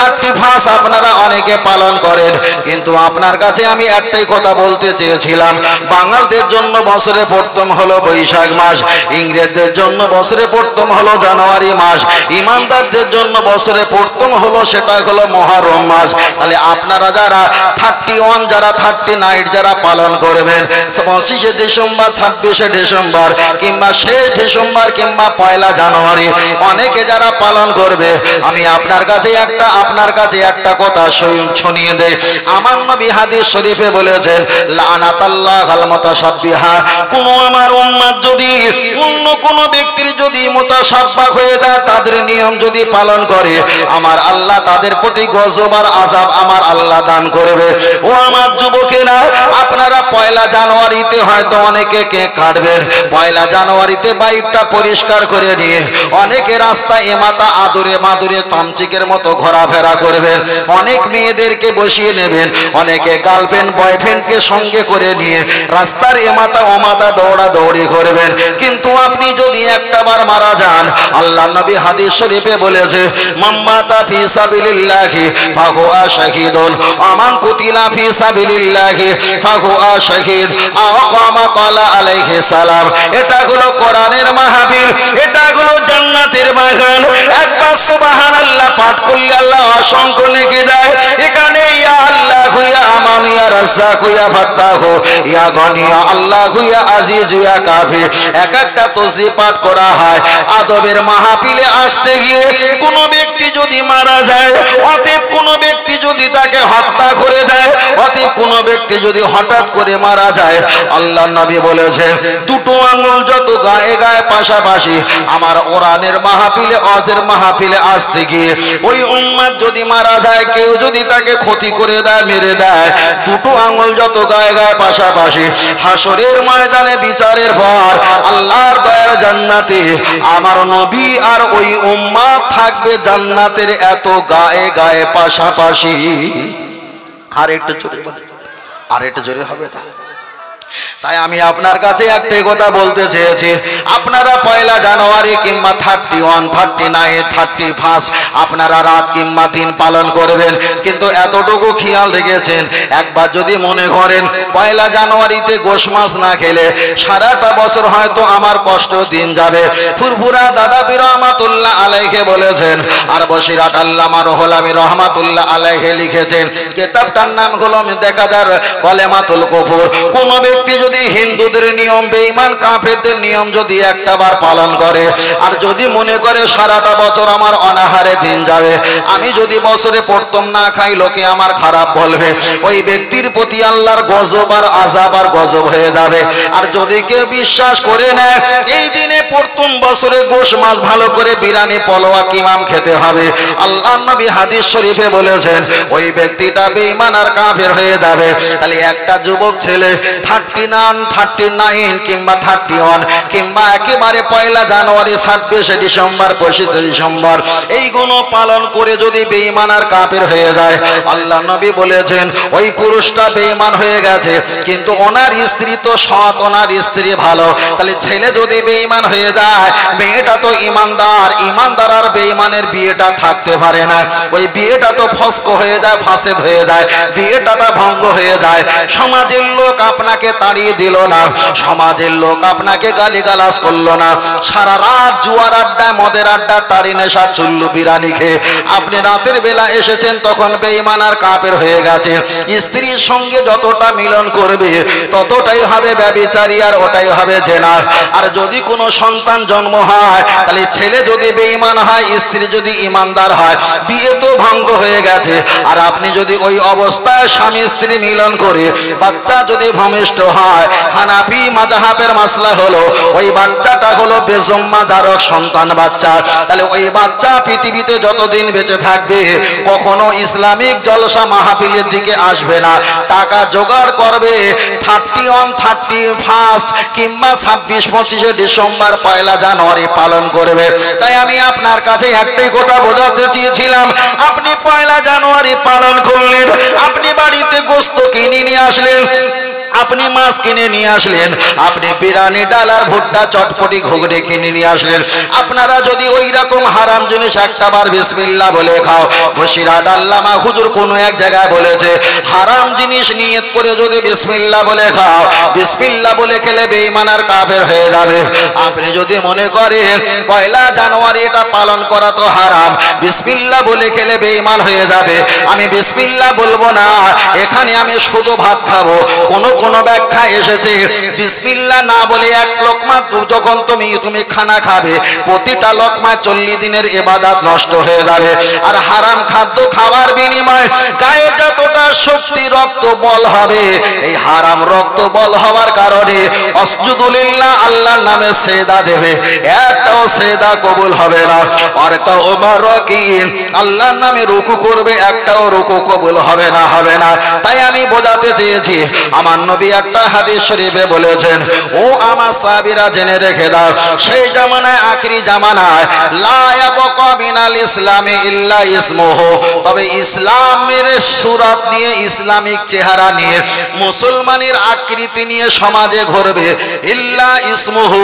31 আপনারা অনেকে পালন করেন, কিন্তু আপনার কাছে আমি একটাই কথা বলতে চেয়েছিলাম, বাঙালদের জন্য বছরে প্রথম হলো বৈশাখ মাস, ইংরেজদের জন্য বছরে প্রথম হলো জানুয়ারি মাস, ইমানদারদের জন্য বছরে প্রথম হলো সেটা হলো মুহররম মাস। তাহলে আপনারা যারা 31 যারা 39 যারা পালন করবেন 25শে ডিসেম্বর 26শে ডিসেম্বর কিংবা শেষ ডিসেম্বর কিংবা পয়লা জানুয়ারি অনেকে যারা পালন করবে, আমি আপনার কাছে একটা কথা শুনিয়ে দেই। আমার নবী হাদিস শরীফে বলেছেন লানাতাল্লাহুল মুতাশাব্বিহা, কোন আমার উম্মত যদি অন্য কোন ব্যক্তির যদি মুতাশাব্বাহ হয়ে যায়, তাদের নিয়ম যদি পালন করে, আমার আল্লাহ তাদের প্রতি গজব আর আযাব আমার আল্লাহ দান করবে। ও আমার যুবকেরা, আপনারা পয়লা জানুয়ারিতে হয়তো অনেকে কেক কাটবেন, পয়লা জানুয়ারিতে বাইকটা পরিষ্কার করে নিয়ে অনেকে রাস্তায় এমাতা আদুরে মাদুরে চামচিকের মতো ঘোরাফেরা করবেন, অনেক মেয়েদেরকে বসিয়ে নেবেন, অনেকে গার্লফ্রেন্ড বয়ফ্রেন্ডকে সঙ্গে করে নিয়ে রাস্তার এমাতা ওমাতা দৌড়াদৌড়ি করবেন। কিন্তু আপনি যদি একটাবার মারা যান, আল্লাহ নবী হাদিস শরীফে বলেছে মাম্মাতা ফি সাবিলিল্লাহি ফাহুয়া শাহীদুন আমান কুতিলা ফি সাবিলিল্লাহি ফাহুয়া শাহীদ আকামা ক্বালা আলাইহিস সালাম। এটা হলো কোরআনের মাহফিল, এটা হলো জান্নাতের বাগান। একবার সুবহানাল্লাহ পাঠ করলে আল্লাহ অসংখ্য নেকি দেয়। এখানে ইয়া আল্লাহ ইয়া আমান ইয়া রাজ্জাক ইয়া ফাত্তাহ ইয়া গনি ইয়া আল্লাহ ইয়া আজিজ ইয়া কাফি, এক একটা তাসবিহ পাঠ করা হয়। আদবের মাহফিলে আসতে গিয়ে কোনো ব্যক্তি যদি মারা যায়, অতএব কোনো ব্যক্তি যদি তাকে হত্যা করে দেয়, অতএব কোনো ব্যক্তি যদি হঠাৎ করে মারা যায়, আল্লাহ নবী বলেছেন দুটো আঙ্গুল যত গায়ে গায়ে পাশাপাশি আমার কোরআনের মাহফিলে ওয়াজের মাহফিলে আসতে গিয়ে ওই উম্মত যদি মারা যায়, কেউ যদি তাকে ক্ষতি করে দেয়, মেরে দেয়, দুটো আঙ্গুল যত গায়ে গায়ে পাশাপাশি হাসরের ময়দানে বিচারের পর আল্লাহর দয়ার জান্নাতে আমার নবী আর ওই উম্মত থাকবে জান্নাতের এত গায়ে গায়ে পাশাপাশি। আর একটু জোরে হবে না? তাই আমি আপনার কাছে একটাই কথা বলতে চেয়েছি, আপনারা পয়লা জানুয়ারি কিংবা 31, 39, 31 আপনারা রাত কিংবা দিন পালন করবেন, কিন্তু এতটুকু খেয়াল রেখেছেন, একবার যদি মনে করেন পয়লা জানুয়ারিতে গোশ মাছ না খেলে সারাটা বছর হয়তো আমার কষ্ট দিন যাবে। ফুরফুরা দাদা পীর রহমাতুল্লাহ আলাইহি বলেছেন, আর বসিরাট আল্লামা রুহুল আমিন রহমাতুল্লাহ আলাইহি লিখেছেন, কিতাবটার নাম হলো দেখাদার কলেমাতুল কুফর। কোন ব্যক্তি যদি হিন্দুদের নিয়ম বেঈমান কাফেরদের নিয়ম যদি একটাবার পালন করে, আর যদি মনে করে সারাটা বছর আমার অনাহারে দিন যাবে, আমি যদি বছরে প্রথম না খাই লোকে আমার খারাপ বলবে, ওই ব্যক্তির প্রতি আল্লাহর গজব আর আযাব আর গজব হয়ে যাবে। আর যদি কেউ বিশ্বাস করে নেয় এই দিনে প্রথম বছরে গোশ মাছ ভালো করে বিরিয়ানি পোলাও কিমাম খেতে হবে, আল্লাহর নবী হাদিস শরীফে বলেছেন ওই ব্যক্তিটা বেঈমান আর কাফের হয়ে যাবে। তাহলে একটা যুবক ছেলে 39 কিংবা 31 কিংবা একেবারে পয়লা জানুয়ারি 26শে ডিসেম্বর 25শে ডিসেম্বর এইগুলো পালন করে যদি বেঈমান আর কাফের হয়ে যায়, আল্লাহ নবী বলেছেন ওই পুরুষটা বেঈমান হয়ে গেছে, কিন্তু ওনার স্ত্রী তো সৎ, ওনার স্ত্রী ভালো। তাহলে ছেলে যদি বেঈমান হয়ে যায়, মেয়েটা তো ইমানদার, ইমানদার আর বেঈমানের বিয়েটা থাকতে পারে না, ওই বিয়েটা তো ফস্ক হয়ে যায়, ফাসেদ হয়ে যায়, বিয়েটা ভঙ্গ হয়ে যায়। সমাজের লোক আপনাকে তাড়িয়ে দিল না, সমাজের লোক আপনাকে গালিগালাজ করলো না, সারা রাত জুয়ার আড্ডা মদের আড্ডা তাড়ি নেশা চুল্লু বিরানি খেয়ে আপনি রাতের বেলা এসেছেন, তখন বেঈমান আর কাফের হয়ে গেছে। স্ত্রীর সঙ্গে যতটা মিলন করবে ততটাই হবে ব্যভিচারী আর ওটাই হবে জেনা। আর যদি কোনো সন্তান জন্ম হয়, তাহলে ছেলে যদি বেঈমান হয়, স্ত্রী যদি ইমানদার হয়, বিয়ে তো ভঙ্গ হয়ে গেছে। আর আপনি যদি ওই অবস্থায় স্বামী স্ত্রী মিলন করে বাচ্চা যদি ভূমিষ্ঠ হয়, হানাফি মাযহাবের মাসলা হলো ওই বাচ্চাটা হলো বেজম্মা জারক সন্তান বাচ্চা। তাহলে ওই বাচ্চা পৃথিবীতে যতদিন বেঁচে থাকবে কখনো ইসলামিক জলসা মাহফিলের দিকে আসবে না, টাকা জোগাড় করবে 31, 31 কিংবা 26, 25শে ডিসেম্বর পয়লা জানুয়ারি পালন করবে। তাই আমি আপনার কাছে একটাই কথা বোঝাতে চেয়েছিলাম, আপনি পয়লা জানুয়ারি পালন করলেন, আপনি বাড়িতে গোশত কিনে নিয়ে আসলেন, আপনি মাছ কিনে নিয়ে আসলেন, আপনি বিরিয়ানি ডাল আর ভুট্টা চটপটি ঘুগনি কিনে নিয়ে আসলেন। আপনারা যদি ওই রকম হারাম জিনিস একটা বার বিসমিল্লাহ বলে খাও, বসিরহাট আল্লামা হুজুর কোন এক জায়গায় বলেছে হারাম জিনিস নিয়ত করে যদি বিসমিল্লাহ বলে খাও, বিসমিল্লাহ বলে খেলে বেঈমান আর কাফের হয়ে যাবে। আপনি যদি মনে করেন পয়লা জানুয়ারি এটা পালন করা তো হারাম, বিসমিল্লাহ বলে খেলে বেঈমান হয়ে যাবে, আমি বিসমিল্লাহ বলবো না, এখানে আমি শুধু ভাত খাবো। কোন ব্যাখ্যা এসেছে বিসমিল্লাহ না বলে এক লোকমা যখন তুমি খানা খাবে, প্রতিটা লোকমা 40 দিনের ইবাদত নষ্ট হয়ে যাবে। আর হারাম খাদ্য খাওয়ার বিনিময়ে গায়ে যতটা শক্তি রক্ত বল হবে, এই হারাম রক্ত বল হওয়ার কারণে আসজুদুলিল্লাহ আল্লাহর নামে সেজদা দেবে, একটাও সেজদা কবুল হবে না। আর কাউমার রাকিন আল্লাহর নামে রুকু করবে, একটাও রুকু কবুল হবে না। তাই আমি বোঝাতে চেয়েছি, আমার নবী একটা হাদিস শরীফে বলেছেন, ও আমার সাহাবীরা জেনে রেখে দাও, সেই জামানায় আখিরি জামানায় লা ইয়াবকা মিনাল ইসলামি ইল্লা ইসমুহু, তবে ইসলামের সুরাত নিয়ে, ইসলামিক চেহারা নিয়ে, মুসলমানের আকৃতি নিয়ে সমাজে ঘুরবে, ইল্লা ইসমুহু,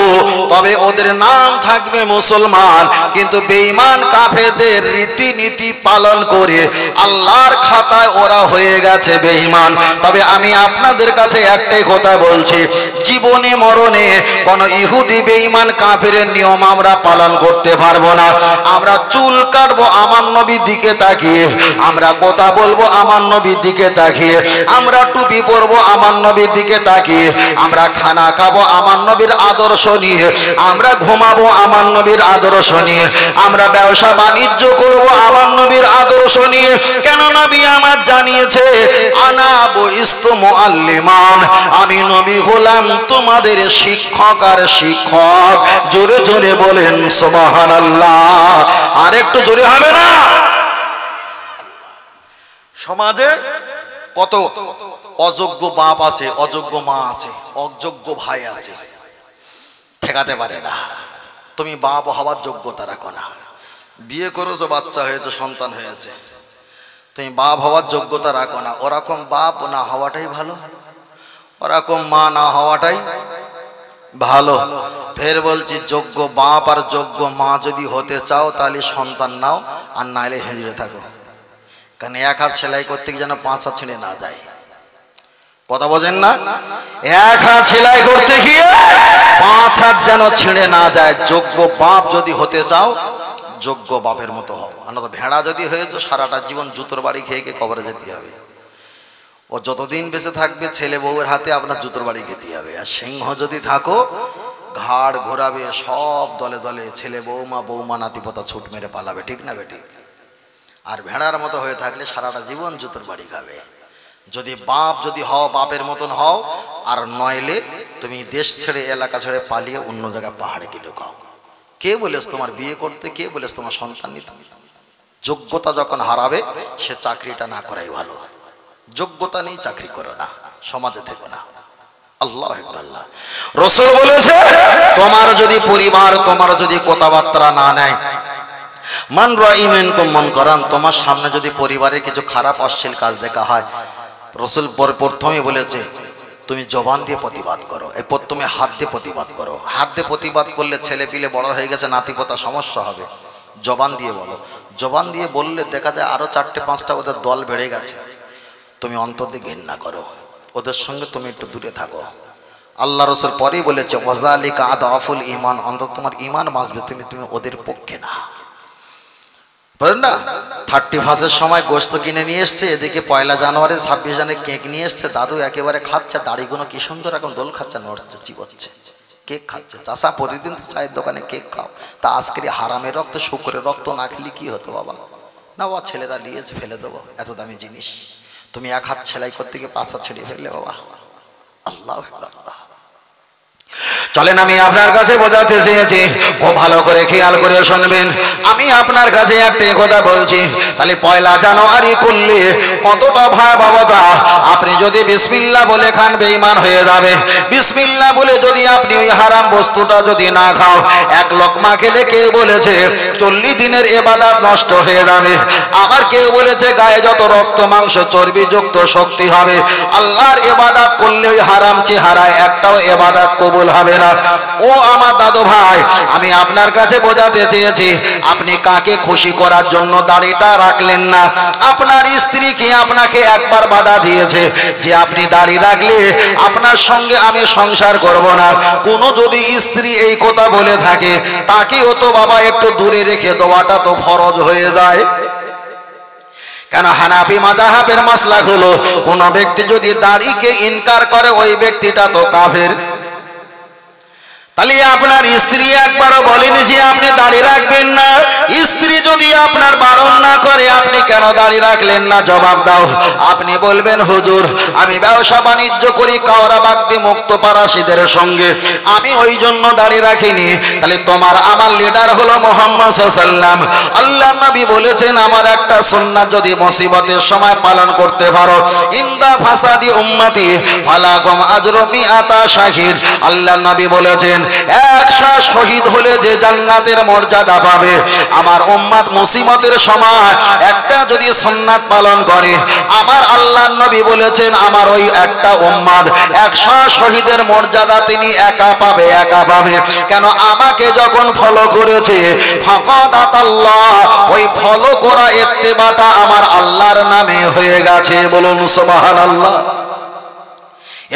তবে ওদের নাম থাকবে মুসলমান, কিন্তু বেঈমান কাফেরদের রীতিনীতি পালন করে আল্লাহর খাতায় ওরা হয়ে গেছে বেঈমান। তবে আমি আপনাদের কাছে একটাই কথা বলছি, জীবনে মরণে কোন ইহুদি বেঈমান কাফেরের নিয়ম আমরা পালন করতে পারবো না। আমরা চুল কাটবো আমার নবীর দিকে তাকিয়ে, আমরা কথা বলবো আমার নবীর দিকে তাকিয়ে, আমরা টুপি পরবো আমার নবীর দিকে তাকিয়ে, আমরা খানা খাবো আমার নবীর আদর্শ নিয়ে, আমরা ঘুমাবো আমার নবীর আদর্শ নিয়ে, আমরা ব্যবসা বাণিজ্য করবো আমার নবীর আদর্শ নিয়ে। কেন নবী আমার জানিয়েছে আনা বুইস্তু মুআল্লিমান, আমি নবী হলাম তোমাদের শিক্ষক আর শিক্ষক। জোরে জোরে বলেন সুবহানাল্লাহ, আর একটু জোরে হবে না? সমাজে কত অযোগ্য বাপ আছে, অযোগ্য মা আছে, অযোগ্য ভাই আছে, ঠেকাতে পারে না। তুমি বাপ হওয়ার যোগ্যতা রাখো না, বিয়ে করেছো, বাচ্চা হয়েছে, সন্তান হয়েছে, তুমি বাপ হওয়ার যোগ্যতা রাখো না। ওরকম বাপ না হওয়াটাই ভালো, ওরকম মা না হওয়াটাই ভালো। ফের বলছি, যোগ্য বাপ আর যোগ্য মা যদি হতে চাও তাহলে সন্তান নাও, আর নাইলে হেঁচড়ে থাকো। কারণ এক হাত সেলাই করতে গিয়ে যেন 5 হাত ছিঁড়ে না যায়। কথা বোঝেন না? এক হাত সেলাই করতে গিয়ে 5 হাত যেন ছিঁড়ে না যায়। যোগ্য বাপ যদি হতে চাও যোগ্য বাপের মতো হও, আর ভেড়া যদি হয়েছে সারাটা জীবন জুতোর বাড়ি খেয়ে খেয়ে কবরে যেতে হবে। ও যতদিন বেঁচে থাকবে ছেলে বউয়ের হাতে আপনার জুতোর বাড়ি খেতে হবে। আর সিংহ যদি থাকো ঘাড় ঘোরাবে, সব দলে দলে ছেলে বৌমা নাতিপোতা ছুট মেরে পালাবে, ঠিক না বেটি? আর ভেড়ার মতো হয়ে থাকলে সারাটা জীবন জুতোর বাড়ি খাবে। যদি বাপ যদি হও বাপের মতন হও, আর নইলে তুমি দেশ ছেড়ে এলাকা ছেড়ে পালিয়ে অন্য জায়গায় পাহাড়ে গিয়ে লুকাও। কে বলেছ তোমার বিয়ে করতে, কে বলেছ তোমার সন্তান নিতে? যোগ্যতা যখন হারাবে সে চাকরিটা না করাই ভালো। যোগ্যতা নেই চাকরি করো না, সমাজে থেকো না। আল্লাহ আল্লাহ রাসূল বলেছে, তোমার যদি পরিবার তোমার যদি কথাবার্তা না নেয়, মান রাই মিনকুম মুনকারান, তোমার সামনে যদি পরিবারের কিছু খারাপ অশ্লীল কাজ দেখা হয়, রাসূল প্রথমেই বলেছে তুমি জবান দিয়ে প্রতিবাদ করো। এই প্রথমে হাত দিয়ে প্রতিবাদ করো। হাত দিয়ে প্রতিবাদ করলে ছেলে পিলে বড় হয়ে গেছে, নাতিপোতা সমস্যা হবে। জবান দিয়ে বলো। জবান দিয়ে বললে দেখা যায় আরো 4-5টা ওদের দল বেড়ে গেছে। তুমি অন্তর দিয়ে ঘৃণা করো, ওদের সঙ্গে তুমি একটু দূরে থাকো। আল্লাহ রাসূল পরেই বলেছে ওয়াজালিকা আদাফুল ঈমান, অন্তত তোমার ঈমান বাঁচবে, তুমি ওদের পক্ষে না। বলেন না 31 সময় গোশত কিনে নিয়ে এসছে, এদিকে 1 জানুয়ারি 26 জানুয়ারি কেক নিয়ে এসছে, দাদু একেবারে খাচ্ছে, দাড়িগুলো কি সুন্দর এখন দোল খাচ্ছে, নড়ছে, চিবোচ্ছে, কেক খাচ্ছে। চাষা প্রতিদিন তো চায়ের দোকানে কেক খাও, তা আজকের হারামের রক্ত শুকরের রক্ত না খেলে কি হতো বাবা? না বাবা ছেলেরা নিয়েছে ফেলে দেবো, এত দামি জিনিস। তুমি এক হাত সেলাই করতে গিয়ে 5 হাত ছেড়ে ফেললে বাবা। আল্লাহ আল্লাহ। চলেন আমি আপনার কাছে বোঝাতে চেয়েছি, ও ভালো করে খেয়াল করে শুনবেন। আমি আপনার কাছে একটা কথা বলছি, তাহলে পয়লা জানুয়ারি করলে কতটা ভয়াবহতা। আপনি যদি বিসমিল্লাহ বলে খান বেঈমান হয়ে যাবে। বিসমিল্লাহ বলে যদি আপনি ওই হারাম বস্তুটা যদি না খাও, এক লোকমা খেলে কেউ বলেছে 40 দিনের ইবাদত নষ্ট হয়ে যাবে। আবার কেউ বলেছে গায়ে যত রক্ত মাংস চর্বিযুক্ত শক্তি হবে, আল্লাহর ইবাদত করলে ওই হারাম চেহারায় একটাও ইবাদত কবুল হবে না। ও আমার দাদু ভাই, আমি আপনার কাছে বোঝাতে চেয়েছি, আপনি কাকে খুশি করার জন্য দাড়িটা রাখলেন না? আপনার স্ত্রী কি আপনাকে একবার বাধা দিয়েছে যে আপনি দাড়ি রাখলে আপনার সঙ্গে আমি সংসার করব না? কোনো যদি স্ত্রী এই কথা বলে থাকে, তাকেও তো বাবা একটু দূরে রেখে দেওয়াটা তো ফরজ হয়ে যায়। কেন হানাফি মাযহাবের মাসলা হলো, কোন ব্যক্তি যদি দাড়িকে ইনকার করে ওই ব্যক্তিটা তো কাফের। তাহলে আপনার স্ত্রী একবারও বলেনি যে আপনি দাড়ি রাখবেন না। স্ত্রী যদি আপনার বারণ না করে, আপনি কেন দাড়ি রাখলেন না? জবাব দাও। আপনি বলবেন হুজুর আমি ব্যবসা বাণিজ্য করি কাওরাবাগদি মুক্ত পারাসীদের সঙ্গে, আমি ওই জন্য দাড়ি রাখিনি। তাহলে তোমার আমার লিডার হলো মুহাম্মদ সাল্লাল্লাহু আলাইহি ওয়াসাল্লাম। আল্লাহর নবী বলেছেন, আমার একটা সুন্নাত যদি মুসিবতের সময় পালন করতে পারো, ইনদা ফাসাদি উম্মতি ফালাকুম আজরু মিআতা শাহিদ। আল্লাহর নবী বলেছেন, 100 শহীদ হলে যে জান্নাতের মর্যাদা পাবে, আমার উম্মত মুসিবতের সময় একটা যদি সুন্নাত পালন করে, আমার আল্লাহর নবী বলেছেন আমার ওই একটা উম্মত 100 শহীদের মর্যাদা তিনি একা পাবে, একা পাবে। কেন? আমাকে যখন ফলো করেছে, ফাকাদ আতাল্লাহ, ওই ফলো করা ইত্তেবাটা আমার আল্লাহর নামে হয়ে গেছে। বলুন সুবহানাল্লাহ।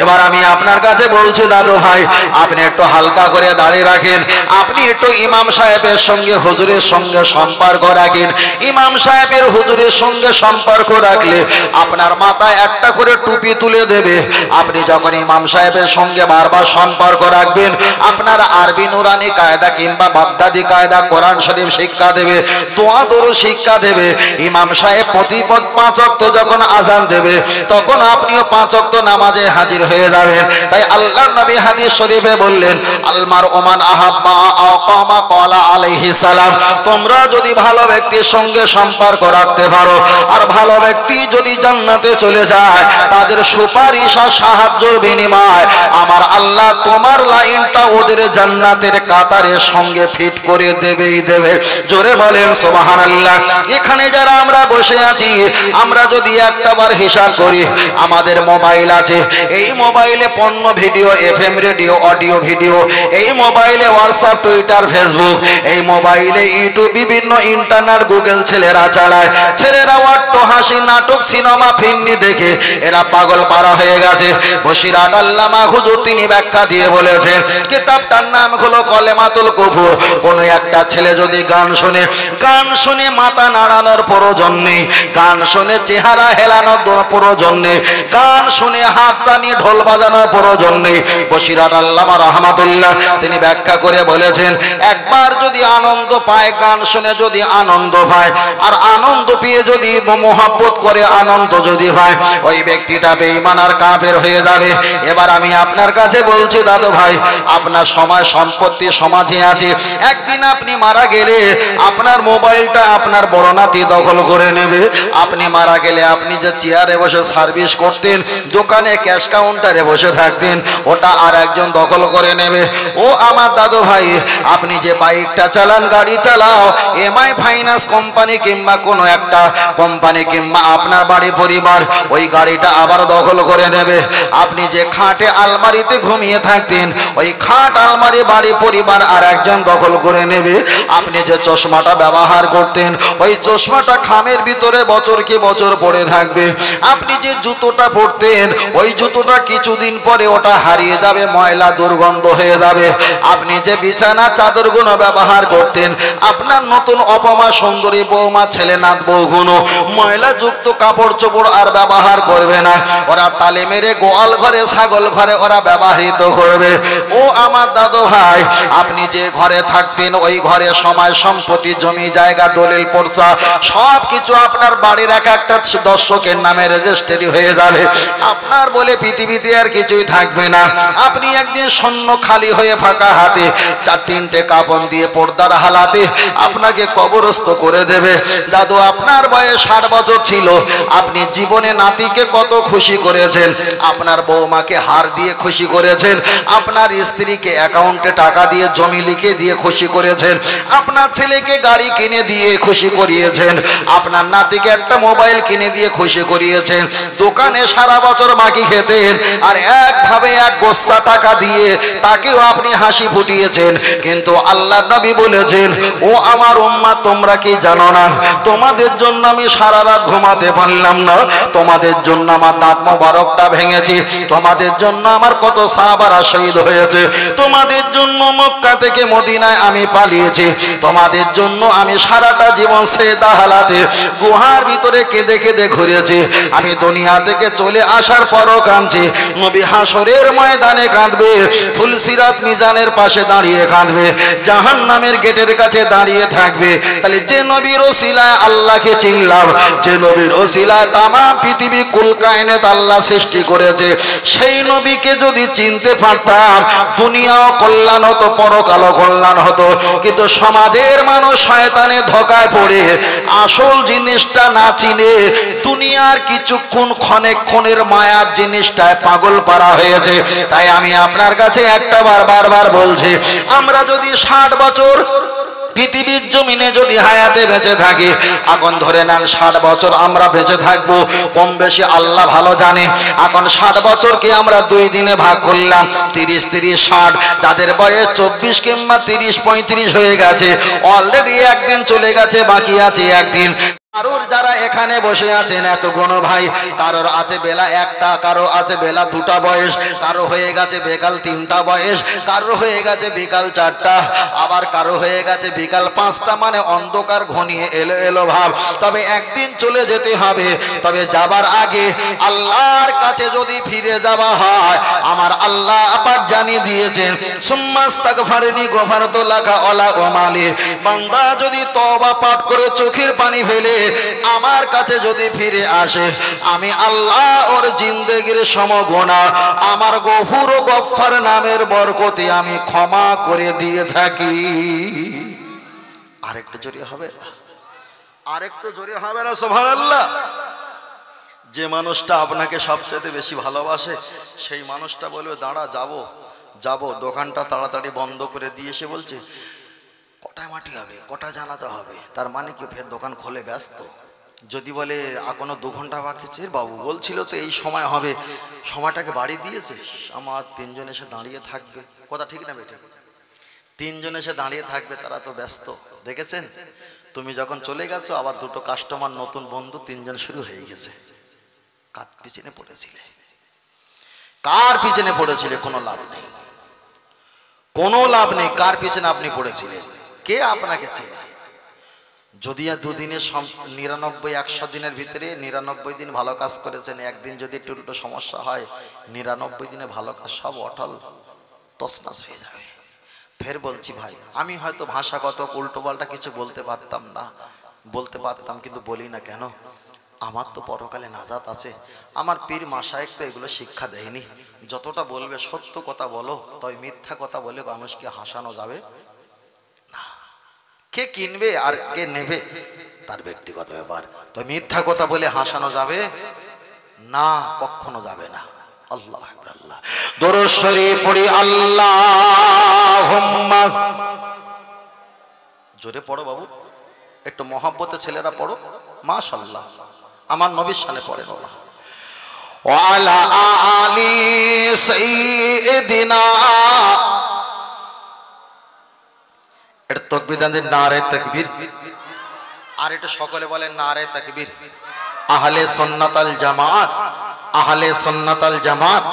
এবার আমি আপনার কাছে বলছি দাদু ভাই, আপনি একটু হালকা করে দাঁড়িয়ে রাখেন। আপনি একটু ইমাম সাহেবের সঙ্গে হুজুরের সঙ্গে সম্পর্ক রাখেন। ইমাম সাহেবের হুজুরের সঙ্গে সম্পর্ক রাখলে আপনার মাথায় একটা করে টুপি তুলে দেবে। আপনি যখন ইমাম সাহেবের সঙ্গে বারবার সম্পর্ক রাখবেন, আপনার আরবি নুরানি কায়দা কিংবা বাগদাদি কায়দা কোরআন শরীফ শিক্ষা দেবে, দোয়া দরুদ শিক্ষা দেবে। ইমাম সাহেব প্রতিপদ 5 ওয়াক্ত যখন আজান দেবে, তখন আপনিও 5 ওয়াক্ত নামাজে হাজির হয়ে যাবেন। তাই আল্লাহর নবী হাদিস শরীফে বললেন, আলমার ওমান আহাব্বা আকামা ক্বালা আলাইহিস সালাম, তোমরা যদি ভালো ব্যক্তির সঙ্গে সম্পর্ক রাখতে পারো, আর ভালো ব্যক্তি যদি জান্নাতে চলে যায়, তাদের সুপারিশ আর সাহায্যের বিনিময় আমার আল্লাহ তোমার লাইনটা ওদের জান্নাতের কাতারের সঙ্গে ফিট করে দেবেই দেবে। জোরে বলেন সুবহানাল্লাহ। এখানে যারা আমরা বসে আছি, আমরা যদি একটাবার হিসাব করি, আমাদের মোবাইল আছে, এই মোবাইলে পণ্য video, FM radio, audio video, এই মোবাইলে হোয়াটসঅ্যাপ, টুইটার, ফেসবুক, এই মোবাইলে ইউটিউব, বিভিন্ন ইন্টারনেট, গুগল ছেলেরা চালায়। ছেলেরা অট্ট হাসি, নাটক, সিনেমা, ফিল্মি দেখে এরা পাগল পারা হয়ে গেছে। বশিরাত আল্লামা হুজুর তিনি ব্যাখ্যা দিয়ে বলেছেন, কিতাবটার নাম হলো কলেমাতুল কুফর। কোন একটা ছেলে যদি গান শুনে, গান শুনে মাথা নাড়ানোর প্রয়োজন নেই, গান শুনে চেহারা হেলানোর প্রয়োজন নেই, গান শুনে হাত টানিয়ে ঢোল বাজানোর প্রয়োজন নেই। বশিরাত আল্লামা রাহমাতুল্লাহ তিনি ব্যাখ্যা করে বলেছেন, একবার যদি আনন্দ পায়, গান শুনে যদি আনন্দ পায়, আর আনন্দ পেয়ে যদি মোহাব্বত করে আনন্দ যদি পায়, ওই ব্যক্তিটা বেঈমান আর কাফের হয়ে যাবে। এবার আমি আপনার কাছে বলছি দাদু ভাই, আপনার সময় সম্পত্তি সমাজে আছে, একদিন আপনি মারা গেলে আপনার মোবাইলটা আপনার বড় নাতি দখল করে নেবে। আপনি মারা গেলে আপনি যে চেয়ারে বসে সার্ভিস করতেন, দোকানে ক্যাশ কাউন্টারে বসে থাকতেন, ওটা আর একজন দখল করে নেবে। ও আমার দাদু ভাই, আপনি যে বাইকটা চালান, গাড়ি চালাও, এমআই ফাইন্যান্স কোম্পানি কিংবা কোনো একটা কোম্পানি কিংবা আপনার বাড়ি পরিবার ওই গাড়িটা আবার দখল করে নেবে। আপনি যে খাটে আলমারিতে ঘুমিয়ে থাকতেন, ওই খাট, আলমারি, বাড়ি পরিবার আর একজন দখল করে নেবে। আপনি যে চশমাটা ব্যবহার করতেন, ওই চশমাটা খামের ভিতরে বছর কি বছর পড়ে থাকবে। আপনি যে জুতোটা পরতেন, ওই জুতোটা কিছুদিন পরে ওটা হারিয়ে যাবে, ময়লা দুর্গন্ধ হয়ে যাবে। আপনি যে বিছানা চাদরগুলো ব্যবহার করতেন, আপনার নতুন অপমা সুন্দরী বৌমা, ছেলে নাত বউগুলো ময়লা যুক্ত কাপড় চোপড় আর ব্যবহার করবে না, ওরা তালে মেরে গোয়াল ঘরে ছাগল ঘরে ওরা ব্যবহৃত করবে। ও আমার দাদু ভাই, আপনি যে ঘরে থাকবেন ওই ঘরে সময় সম্পত্তি জমি জায়গা দলিল পর্চা সব কিছু আপনার বাড়ির এক একটা দর্শকের নামে রেজিস্ট্রি হয়ে যাবে। আপনার বলে পৃথিবীতে আর কিছুই থাকবে না। আপনি একদিন শূন্য খালি হয়ে ফাঁকা হাতে 4-3টে কাপড় দিয়ে পর্দার হালাতে আপনাকে কবরস্থ করে দেবে। দাদু আপনার বয়স 60 বছর ছিল, আপনি জীবনে নাতিকে কত খুশি করেছেন, আপনার বৌমাকে হার দিয়ে খুশি করেছেন, আপনার স্ত্রীকে অ্যাকাউন্টে টাকা দিয়ে জমি লিখে দিয়ে খুশি করেছেন, আপনার ছেলেকে গাড়ি কিনে দিয়ে খুশি করিয়েছেন, আপনার নাতিকে একটা মোবাইল কিনে দিয়ে খুশি করিয়েছেন। দোকানে সারা বছর মাকি খেতেন আর একভাবে এক গোস্তা টাকা দিয়ে তাকেও আপনি হাসি ফুটিয়েছেন। কিন্তু আল্লাহ নবী বলেছেন, ও আমার উম্মাত, তোমরা কি জানো না তোমাদের জন্য আমি সারা রাত ঘুমাতে পারলাম না, তোমাদের জন্য আমার দাঁত মোবারকটা ভেঙেছি, তোমাদের জন্য আমার কত সাহাবারা শহীদ হয়েছে, তোমাদের জন্য মক্কা থেকে মদিনায় আমি পালিয়েছি, তোমাদের জন্য আমি সারাটা জীবন সেদা হালাতে গুহার ভিতরে কেঁদে কেঁদে ঘুরেছি। আমি দুনিয়া থেকে চলে আসার পরও কাঁদছি। নবী হাসরের ময়দানে কাঁদবে, ফুলসিরাত মিজানের পাশে দাঁড়িয়ে কাঁদবে, জাহান্নামের গেটের কাছে দাঁড়িয়ে থাকবে। তাহলে যে নবীর ওসিলায় আল্লাহকে চিনলাম, যে নবীর ওসিলায় তামাম পৃথিবী কুল কায়নাত আল্লাহ সৃষ্টি করেছে, সেই নবীকে যদি চিনতে পারতাম দুনিয়াও কল্যাণ হতো, পরকালও কল্যাণ হতো। কিন্তু সমাজের মানুষ শয়তানের ধোঁকায় পড়ে আসল জিনিসটা না চিনে দুনিয়ার কিছুক্ষণ ক্ষণের মায়ার জিনিসটায় পাগল পারা হয়েছে। তাই আমি আপনার কাছে একটা বারবার বলছি, আমরা যদি 60 বছর পৃথিবীর জমিনে যদি হায়াতে বেঁচে থাকি, এখন ধরে নেন 60 বছর আমরা বেঁচে থাকবো, কম বেশি আল্লাহ ভালো জানে। এখন 60 বছরকে আমরা 2 দিনে ভাগ করলাম, 30-30-60, যাদের বয়স 24 কিংবা 30-35 হয়ে গেছে, অলরেডি একদিন চলে গেছে, বাকি আছে একদিন। কারোর যারা এখানে বসে আছেন এতগুলো ভাই, কারোর আছে বেলা 1টা, কারো আছে বেলা 2টা বয়স, কারো হয়ে গেছে বিকাল 3টা বয়স, কারো হয়ে গেছে বিকাল 4টা, আবার কারো হয়ে গেছে বিকাল 5টা, মানে অন্ধকার ঘনিয়ে এলো ভাব। তবে একদিন চলে যেতে হবে, তবে যাবার আগে আল্লাহর কাছে যদি ফিরে যাওয়া হয়, আমার আল্লাহ আপাক জানিয়ে দিয়েছেন, সুম্মাস্তাগফিরনি গফারতু লাকা ওয়ালা ওমালি, বান্দা যদি তওবা পাঠ করে চোখের পানি ফেলে আমার কাছে যদি ফিরে আসে, আমি আল্লাহ ওর জিন্দেগির সমগুনাহ আমার গফুর ও গফফার নামের বরকতে আমি ক্ষমা করে দিয়ে থাকি। আরেকটু জোরে হবে, আরেকটু জোরে হবে না সুবহানাল্লাহ। যে মানুষটা আপনাকে সবচেয়ে বেশি ভালোবাসে সেই মানুষটা বলবে, দাঁড়া, যাবো, দোকানটা তাড়াতাড়ি বন্ধ করে দিয়ে এসে বলছে, কটায় মাটি হবে, কটা জানাতে হবে, তার মানে কি ফের দোকান খোলে ব্যস্ত। যদি বলে এখনো 2 ঘন্টা বাকি আছে, বাবু বলছিল তো এই সময় হবে, সময়টাকে বাড়িয়ে দিয়েছে, আমার 3 জন এসে দাঁড়িয়ে থাকবে, কথা ঠিক না বেটা, 3 জন এসে দাঁড়িয়ে থাকবে, তারা তো ব্যস্ত। দেখেছেন, তুমি যখন চলে গেছো আবার 2টো কাস্টমার নতুন বন্ধু 3 জন শুরু হয়ে গেছে। কার পিছনে পড়েছিলে, কার পিছনে পড়েছিলে? কোনো লাভ নেই, কোনো লাভ নেই। কার পিছনে আপনি পড়েছিলেন? কে আপনাকে চেনে? যদি 2 দিনের 99-100 দিনের ভিতরে 99 দিন ভালো কাজ করেছেন, একদিন যদি একটু উল্টো সমস্যা হয়, 99 দিনে ভালো কাজ সব অটল তছনছ হয়ে যাবে। ফের বলছি ভাই, আমি হয়তো ভাষাগত উল্টো পাল্টা কিছু বলতে পারতাম না, বলতে পারতাম, কিন্তু বলি না কেন? আমার তো পরকালে নাজাত আছে। আমার পীর মাশায়েখ তো এগুলো শিক্ষা দেয়নি। যতটা বলবে সত্য কথা বলো, তবে মিথ্যা কথা বলে মানুষকে হাসানো যাবে না। কে কিনবে আর কে নেবে তার ব্যক্তিগত ব্যাপার, তো মিথ্যা কথা বলে হাসানো যাবে না, কখনো যাবে না। আল্লাহ আল্লাহ দরুদ শরীফ পড়ি, আল্লাহুম্মা, জোরে পড়ো বাবু, একটু মহব্বতে ছেলেরা পড়ো, মাশাআল্লাহ, আমার নবীর শানে পড়েন, ওয়ালা আলি সাইয়্যিদিনা। এটা তাকবীর দেন, নারে তাকবীর, আর এটা সকলে বলেন নারে তাকবীর। আহলে সুন্নাত আল জামাত, আহলে সুন্নাত আল জামাত।